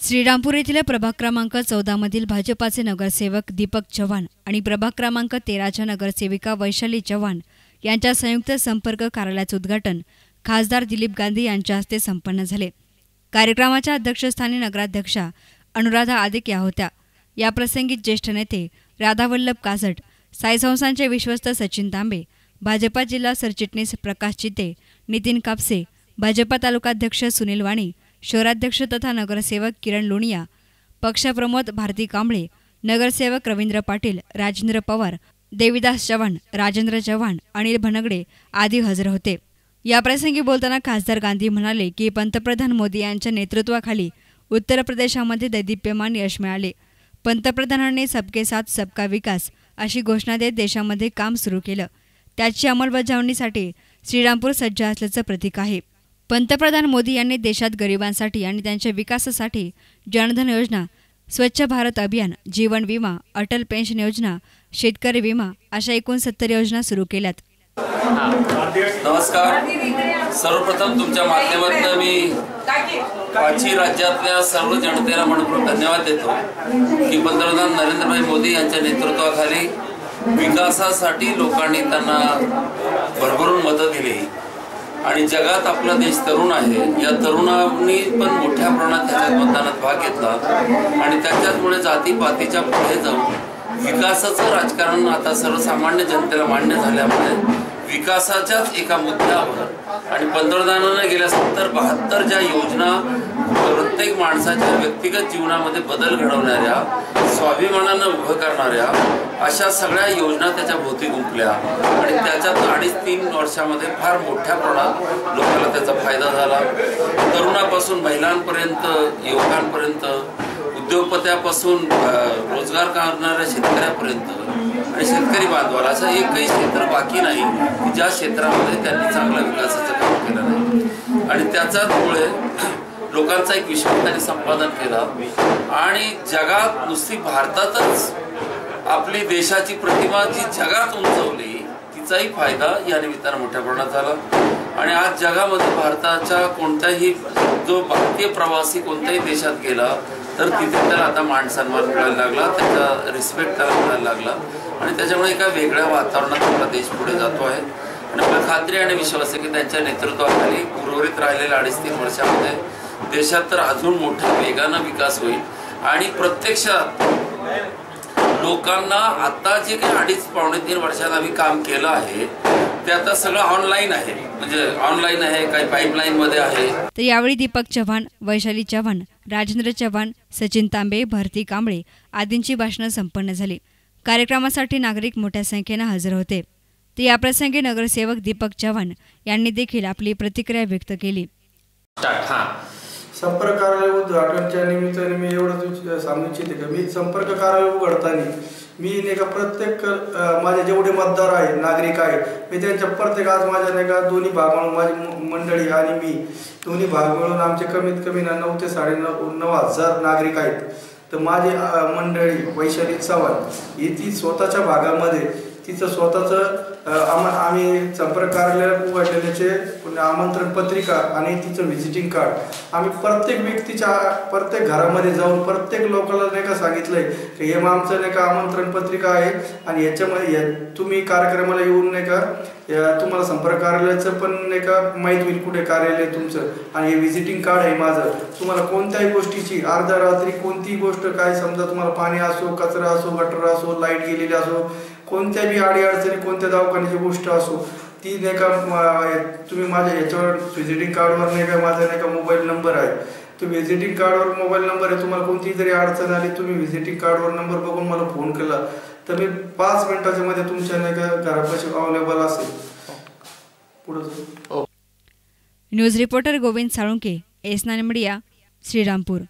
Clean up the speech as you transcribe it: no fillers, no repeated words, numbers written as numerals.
श्रीरामपूर येथील प्रभाग क्रमांक 14 मधील भाजपाचे नगरसेवक दीपक चव्हाण आणि प्रभाग क्रमांक 13च्या नगरसेविका वैशाली चव्हाण यांच्या संयुक्त संपर्क कार्यालयाचे उद्घाटन खासदार दिलीप गांधी यांच्या हस्ते संपन्न झाले। कार्यक्रमाच्या अध्यक्षस्थानी नगराध्यक्षा अनुराधा आदिक या होत्या। याप्रसंगी ज्येष्ठ नेते राधावल्लभ कासट, साई संस्थानचे विश्वस्त सचिन तांबे, भाजपा जिल्हा सरचिटणीस प्रकाश चिते, नितीन कापसे, भाजपा तालुकाध्यक्ष सुनील वाणी, शहराध्यक्ष तथा नगरसेवक किरण लोणिया, पक्षप्रमुख भारती कांबळे, नगरसेवक रवींद्र पाटील, राजेंद्र पवार, देवीदास चव्हाण, राजेंद्र चव्हाण, अनिल भनगडे आदी हजर होते। याप्रसंगी बोलताना खासदार गांधी म्हणाले की पंतप्रधान मोदी यांच्या नेतृत्वाखाली उत्तर प्रदेशामध्ये दैदिप्यमान यश मिळाले। पंतप्रधानांनी सबके साथ सबका विकास अशी घोषणा देत देशामध्ये काम सुरू केलं। त्याची अंमलबजावणीसाठी श्रीरामपूर सज्ज असल्याचं प्रतीक आहे। पंतप्रधान मोदी यांनी देशात गरिबांसाठी आणि त्यांच्या विकासासाठी जनधन योजना, स्वच्छ भारत अभियान, जीवन विमा, अटल पेन्शन योजना, शेतकरी विमा अशा एकूण 70 योजना सुरू केल्यात। नमस्कार। सर्वप्रथम तुमच्या माध्यमातून मी पाचही राज्यातल्या सर्व जनतेला म्हणून धन्यवाद देतो की पंतप्रधान नरेंद्रभाई मोदी यांच्या नेतृत्वाखाली विकासासाठी लोकांनी त्यांना भरभरून मतं दिली आणि जगात आपला देश तरुण आहे। या तरुणांनी पण मोठ्या प्रमाणात त्याच्यात मतदानात भाग घेतला आणि त्याच्यामुळे जातीपातीच्या पुढे जाऊन विकासाचं राजकारण आता सर्वसामान्य जनतेला मान्य झाल्यामुळे विकासाच्याच एका मुद्द्यावर आणि पंतप्रधानांनी गेल्या 70-72 ज्या योजना प्रत्येक माणसाच्या व्यक्तिगत जीवनामध्ये बदल घडवणाऱ्या, स्वाभिमानानं उभं करणाऱ्या अशा सगळ्या योजना त्याच्या भोवती गुंफल्या आणि त्याच्यात 2.5-3 वर्षामध्ये फार मोठ्या प्रमाणात लोकांना त्याचा फायदा झाला। तरुणापासून महिलांपर्यंत, युवकांपर्यंत, उद्योगपत्यापासून रोजगार करणाऱ्या शेतकऱ्यापर्यंत आणि शेतकरी बांधवाला असं एकही क्षेत्र बाकी नाही की ज्या क्षेत्रामध्ये त्यांनी चांगल्या विकासाचं काम केलं नाही आणि त्याच्यामुळे लोकांचा एक विश्वास त्यांनी संपादन केला आणि जगात नुसती भारतातच आपली देशाची प्रतिमा जी जगात उंचवली तिचाही फायदा या निमित्तानं मोठ्या प्रमाणात झाला। आणि आज जगामध्ये भारताच्या कोणत्याही जो भारतीय प्रवासी कोणत्याही देशात गेला तर तिथे त्याला आता मान सन्मान मिळायला लागला, त्याचा रिस्पेक्ट त्याला मिळायला लागला आणि त्याच्यामुळे एका वेगळ्या वातावरणात आपला देश पुढे जातो आहे आणि मला खात्री आणि विश्वास आहे की त्यांच्या नेतृत्वाखाली उर्वरित राहिलेल्या 2.5-3 वर्षामध्ये देशात तर अजून मोठ्या वेगानं विकास होईल आणि प्रत्यक्षात लोकांना आता जे काही 2.5-3 वर्षात आम्ही काम केलं आहे ते आता सगळं ऑनलाईन आहे, म्हणजे ऑनलाईन आहे, काही पाईपलाईन मध्ये आहे। तर यावेळी दीपक चव्हाण, वैशाली चव्हाण, राजेंद्र चव्हाण, सचिन तांबे, भारती कांबळे आदींची भाषणं संपन्न झाली। कार्यक्रमासाठी नागरिक मोठ्या संख्येने हजर होते। तर याप्रसंगी नगरसेवक दीपक चव्हाण यांनी देखील आपली प्रतिक्रिया व्यक्त केली। संपर्क कार्यालय उद्घाटनाच्या निमित्ताने मी एवढं सांगू इच्छिते की मी संपर्क कार्यालय उघडताना मी नाही का प्रत्येक माझे जेवढे मतदार आहे, नागरिक आहे, मी त्यांच्या प्रत्येक आज माझ्या नाही का दोन्ही भाग म्हणून माझी मंडळी आणि मी दोन्ही भाग मिळून आमचे कमीत कमी 9 ते 9,500 नागरिक आहेत। तर माझी मंडळी वैशाली चव्हाण ही ती स्वतःच्या भागामध्ये तिचं स्वतःचं आम्ही संपर्क कार्यालयात उघडलेल्याचे आमंत्रण पत्रिका आणि तिचं व्हिजिटिंग कार्ड आम्ही प्रत्येक व्यक्तीच्या प्रत्येक घरामध्ये जाऊन प्रत्येक लोकांना नाही का सांगितलंय की हे आमचं नाही का आमंत्रण पत्रिका आहे आणि याच्यामध्ये तुम्ही कार्यक्रमाला येऊन नाही का तुम्हाला संपर्क कार्यालयाचं पण नाही का माहीत होईल कुठे कार्यालय तुमचं आणि हे व्हिजिटिंग कार्ड आहे माझं। तुम्हाला कोणत्याही गोष्टीची अर्ध्या रात्री कोणतीही गोष्ट काय समजा तुम्हाला पाणी असो, कचरा असो, गटर असो, लाईट गेलेली असो, कोणत्याही अडीअडचणी कोणत्या दवाखान्याची गोष्ट असो ती नाही का तुम्ही माझ्या याच्यावर व्हिजिटिंग कार्डवर नाही का माझा नाही का मोबाईल नंबर आहे, तो व्हिजिटिंग कार्डवर मोबाईल नंबर आहे। तुम्हाला कोणतीही जरी अडचण आली तुम्ही व्हिजिटिंग कार्डवर नंबर बघून मला फोन केला तर मी 5 मिनिटाच्या मध्ये तुमच्या नाही का घरापाशी अवेलेबल असेल। पुढे न्यूज रिपोर्टर गोविंद साळुंके, एस9 मीडिया, श्रीरामपूर।